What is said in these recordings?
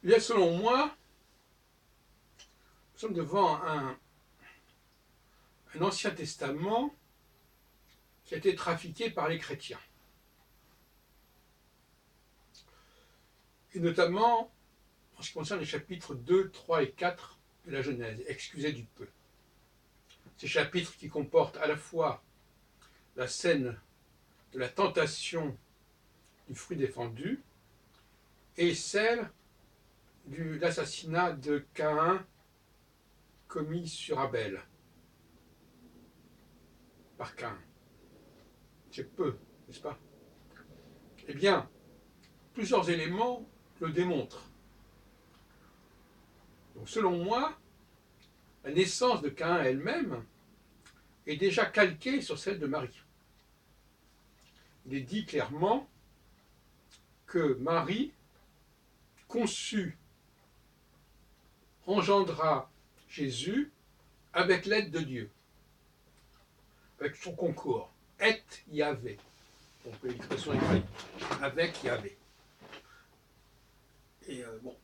Eh bien, selon moi, nous sommes devant un Ancien Testament qui a été trafiqué par les chrétiens. Et notamment en ce qui concerne les chapitres 2, 3 et 4 de la Genèse, excusez du peu. Ces chapitres qui comportent à la fois la scène de la tentation du fruit défendu et celle de l'assassinat de Caïn commis sur Abel par Caïn. C'est peu, n'est-ce pas? Eh bien, plusieurs éléments le démontrent. Donc, selon moi, la naissance de Caïn elle-même est déjà calquée sur celle de Marie. Il est dit clairement que Marie conçut, engendra Jésus avec l'aide de Dieu, avec son concours. Et Yahvé. Donc l'expression hébraïque. Avec Yahvé. Et bon.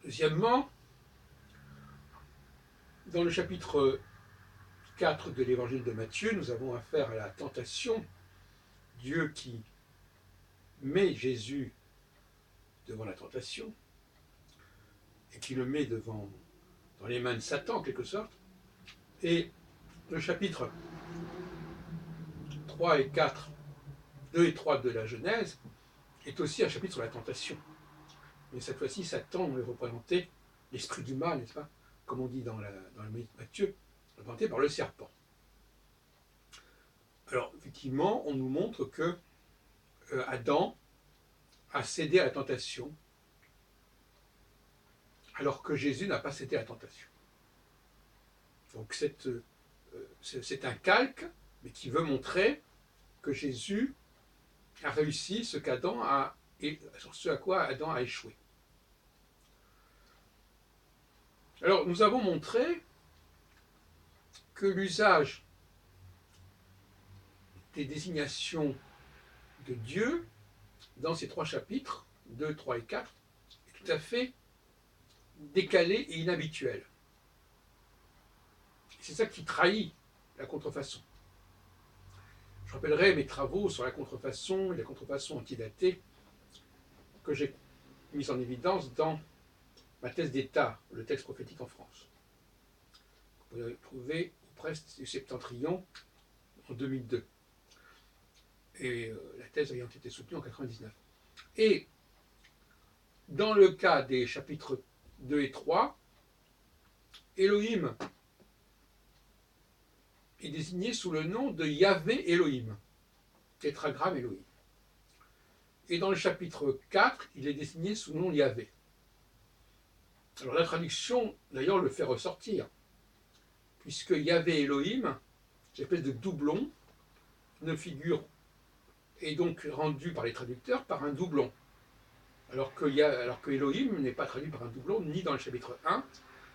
Deuxièmement, dans le chapitre 4 de l'évangile de Matthieu, nous avons affaire à la tentation. Dieu qui met Jésus devant la tentation et qui le met dans les mains de Satan en quelque sorte. Et le chapitre 3 et 4, 2 et 3 de la Genèse est aussi un chapitre sur la tentation. Mais cette fois-ci, Satan est représenté, l'esprit du mal, n'est-ce pas? Comme on dit dans le Matthieu, représenté par le serpent. Alors, effectivement, on nous montre que Adam a cédé à la tentation, alors que Jésus n'a pas cédé à la tentation. Donc, c'est un calque, mais qui veut montrer que Jésus a réussi sur ce à quoi Adam a échoué. Alors, nous avons montré que l'usage des désignations de Dieu dans ces trois chapitres, 2, 3 et 4, est tout à fait décalé et inhabituel. C'est ça qui trahit la contrefaçon. Je rappellerai mes travaux sur la contrefaçon et la contrefaçon antidatée que j'ai mis en évidence dans ma thèse d'État, le texte prophétique en France. Vous pouvez trouver au Presse du Septentrion en 2002. Et la thèse ayant été soutenue en 1999. Et dans le cas des chapitres 2 et 3, Elohim est désigné sous le nom de Yahvé Elohim, tétragramme Elohim. Et dans le chapitre 4, il est désigné sous le nom Yahvé. Alors la traduction, d'ailleurs, le fait ressortir, puisque Yahvé Elohim, cette espèce de doublon, ne figure, est donc rendu par les traducteurs par un doublon. Alors que Elohim n'est pas traduit par un doublon, ni dans le chapitre 1,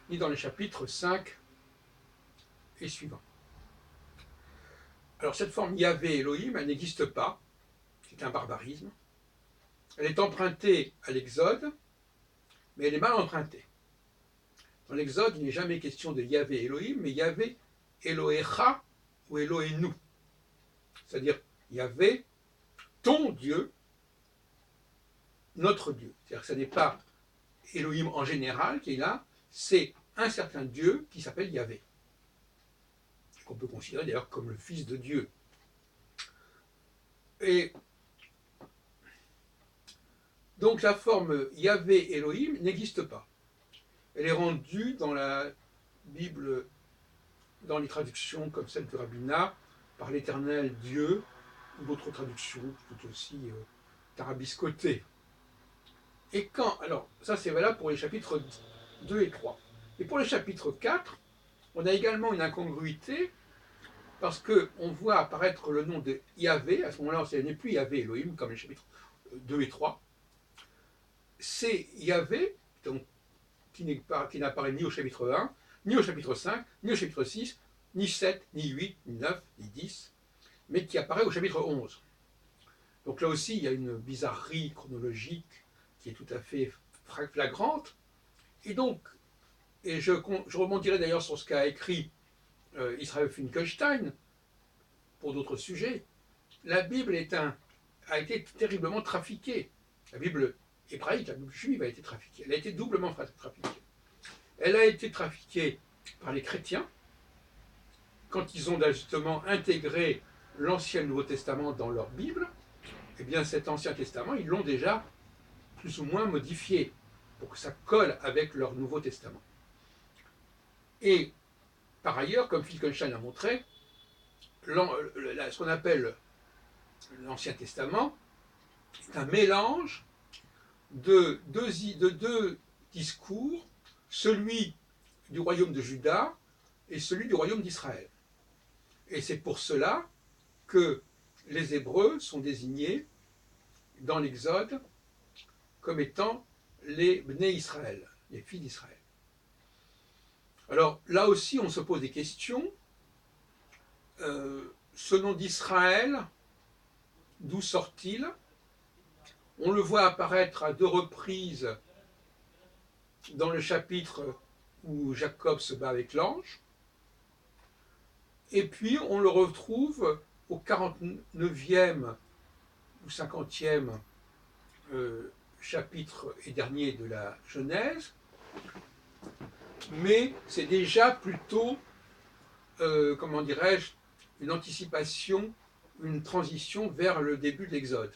ni dans les chapitres 5 et suivants. Alors cette forme Yahvé Elohim, elle n'existe pas, c'est un barbarisme. Elle est empruntée à l'Exode, mais elle est mal empruntée. Dans l'Exode, il n'est jamais question de Yahvé Elohim, mais Yahvé Elohecha ou Elohenu. C'est-à-dire Yahvé, ton Dieu, notre Dieu. C'est-à-dire que ce n'est pas Elohim en général qui est là, c'est un certain Dieu qui s'appelle Yahvé, qu'on peut considérer d'ailleurs comme le Fils de Dieu. Et donc la forme Yahvé Elohim n'existe pas. Elle est rendue dans la Bible, dans les traductions comme celle de Rabbina, par l'Éternel Dieu, ou d'autres traductions tout aussi tarabiscotées. Et quand, alors ça c'est valable pour les chapitres 2 et 3. Et pour le chapitre 4, on a également une incongruité, parce qu'on voit apparaître le nom de Yahvé, à ce moment-là, ce n'est plus Yahvé Elohim, comme les chapitres 2 et 3. C'est Yahvé, donc, qui n'apparaît ni au chapitre 1, ni au chapitre 5, ni au chapitre 6, ni 7, ni 8, ni 9, ni 10, mais qui apparaît au chapitre 11. Donc là aussi, il y a une bizarrerie chronologique qui est tout à fait flagrante. Et donc, je rebondirai d'ailleurs sur ce qu'a écrit Israël Finkelstein pour d'autres sujets. La Bible a été terriblement trafiquée. La Bible hébraïque, la Bible juive a été trafiquée. Elle a été doublement trafiquée. Elle a été trafiquée par les chrétiens, quand ils ont justement intégré l'Ancien et le Nouveau Testament dans leur Bible. Eh bien cet Ancien Testament, ils l'ont déjà plus ou moins modifié pour que ça colle avec leur Nouveau Testament. Et par ailleurs, comme Wittgenstein a montré, ce qu'on appelle l'Ancien Testament est un mélange de deux discours, celui du royaume de Juda et celui du royaume d'Israël. Et c'est pour cela que les Hébreux sont désignés dans l'Exode comme étant les Bnei Israël, les filles d'Israël. Alors là aussi, on se pose des questions. Ce nom d'Israël, d'où sort-il? On le voit apparaître à 2 reprises dans le chapitre où Jacob se bat avec l'ange. Et puis on le retrouve au 49e ou 50e chapitre et dernier de la Genèse. Mais c'est déjà plutôt, comment dirais-je, une anticipation, une transition vers le début de l'Exode.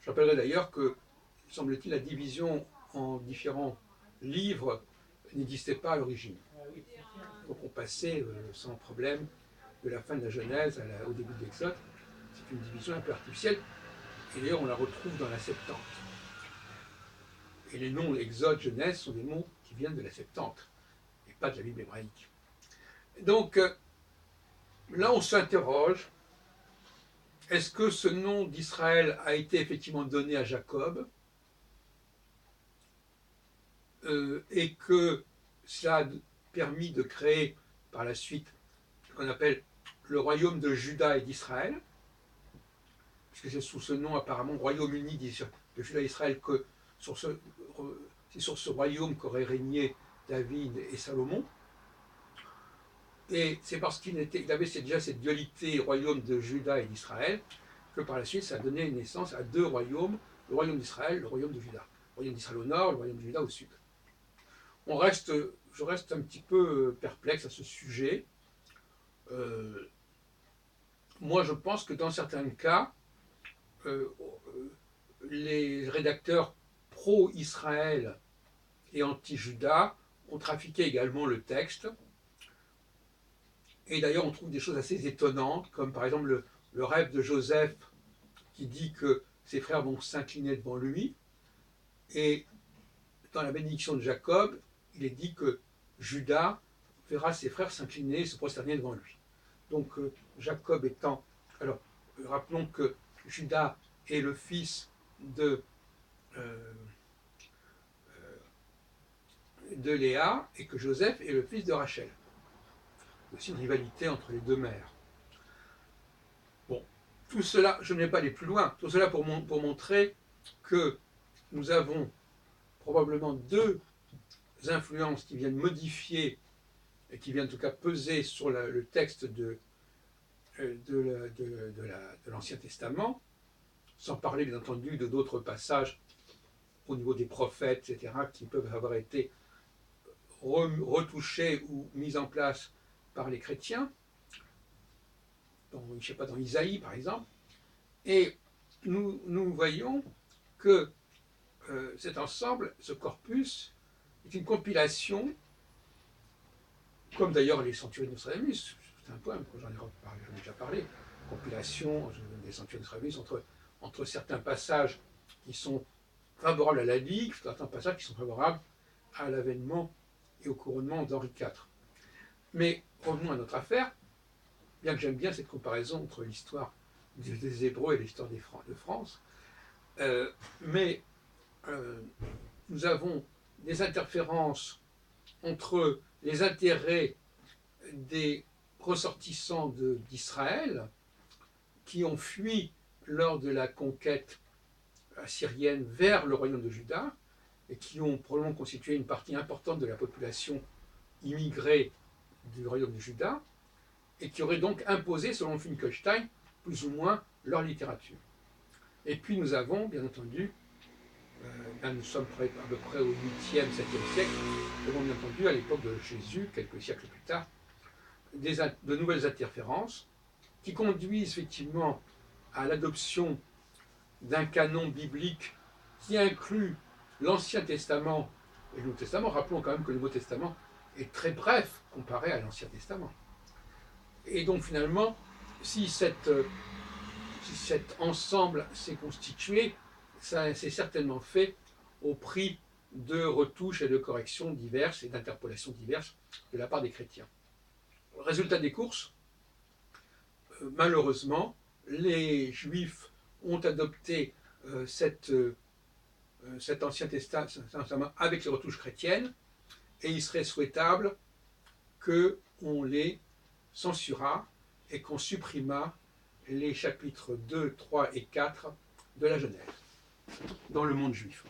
Je rappellerai d'ailleurs que, semble-t-il, la division en différents livres n'existait pas à l'origine. Donc on passait sans problème de la fin de la Genèse au début de l'Exode. C'est une division un peu artificielle, et d'ailleurs on la retrouve dans la Septante. Et les noms Exode, Genèse sont des mots qui viennent de la Septante, et pas de la Bible hébraïque. Donc là on s'interroge, est-ce que ce nom d'Israël a été effectivement donné à Jacob et que cela a permis de créer par la suite ce qu'on appelle le royaume de Juda et d'Israël, puisque c'est sous ce nom apparemment royaume uni de Juda et d'Israël que c'est sur ce royaume qu'auraient régné David et Salomon. Et c'est parce qu'il avait déjà cette dualité royaume de Juda et d'Israël que par la suite ça a donné naissance à 2 royaumes, le royaume d'Israël, le royaume de Juda. Le royaume d'Israël au nord, le royaume de Juda au sud. Je reste un petit peu perplexe à ce sujet. Moi je pense que dans certains cas, les rédacteurs pro-Israël et anti-Juda ont trafiqué également le texte. Et d'ailleurs, on trouve des choses assez étonnantes, comme par exemple le rêve de Joseph qui dit que ses frères vont s'incliner devant lui. Et dans la bénédiction de Jacob, il est dit que Juda verra ses frères s'incliner et se prosterner devant lui. Donc Jacob étant... Alors, rappelons que Juda est le fils de Léa et que Joseph est le fils de Rachel. Il y a aussi une rivalité entre les 2 mères. Bon, tout cela, je ne vais pas aller plus loin, tout cela pour montrer que nous avons probablement 2 influences qui viennent modifier et qui viennent en tout cas peser sur le texte de l'Ancien Testament, sans parler bien entendu de d'autres passages au niveau des prophètes, etc., qui peuvent avoir été retouchés ou mis en place par les chrétiens, je ne sais pas, dans Isaïe par exemple, et nous voyons que cet ensemble, ce corpus, est une compilation, comme d'ailleurs les sanctuaires de Nostradamus, c'est un point, j'en ai déjà parlé, compilation des sanctuaires de Nostradamus entre certains passages qui sont favorables à la Ligue, certains passages qui sont favorables à l'avènement et au couronnement d'Henri IV. Mais revenons à notre affaire, bien que j'aime bien cette comparaison entre l'histoire des Hébreux et l'histoire de France, mais nous avons des interférences entre les intérêts des ressortissants d'Israël qui ont fui lors de la conquête assyrienne vers le royaume de Juda et qui ont probablement constitué une partie importante de la population immigrée du royaume de Juda, et qui auraient donc imposé, selon Finkelstein, plus ou moins leur littérature. Et puis nous avons, bien entendu, là nous sommes à peu près au 8e, 7e siècle, nous avons bien entendu, à l'époque de Jésus, quelques siècles plus tard, de nouvelles interférences qui conduisent effectivement à l'adoption d'un canon biblique qui inclut l'Ancien Testament et le Nouveau Testament. Rappelons quand même que le Nouveau Testament est très bref comparé à l'Ancien Testament. Et donc finalement, si cet ensemble s'est constitué, ça s'est certainement fait au prix de retouches et de corrections diverses et d'interpolations diverses de la part des chrétiens. Résultat des courses, malheureusement, les Juifs ont adopté cet Ancien Testament avec les retouches chrétiennes, et il serait souhaitable qu'on les censurât et qu'on supprimât les chapitres 2, 3 et 4 de la Genèse, dans le monde juif.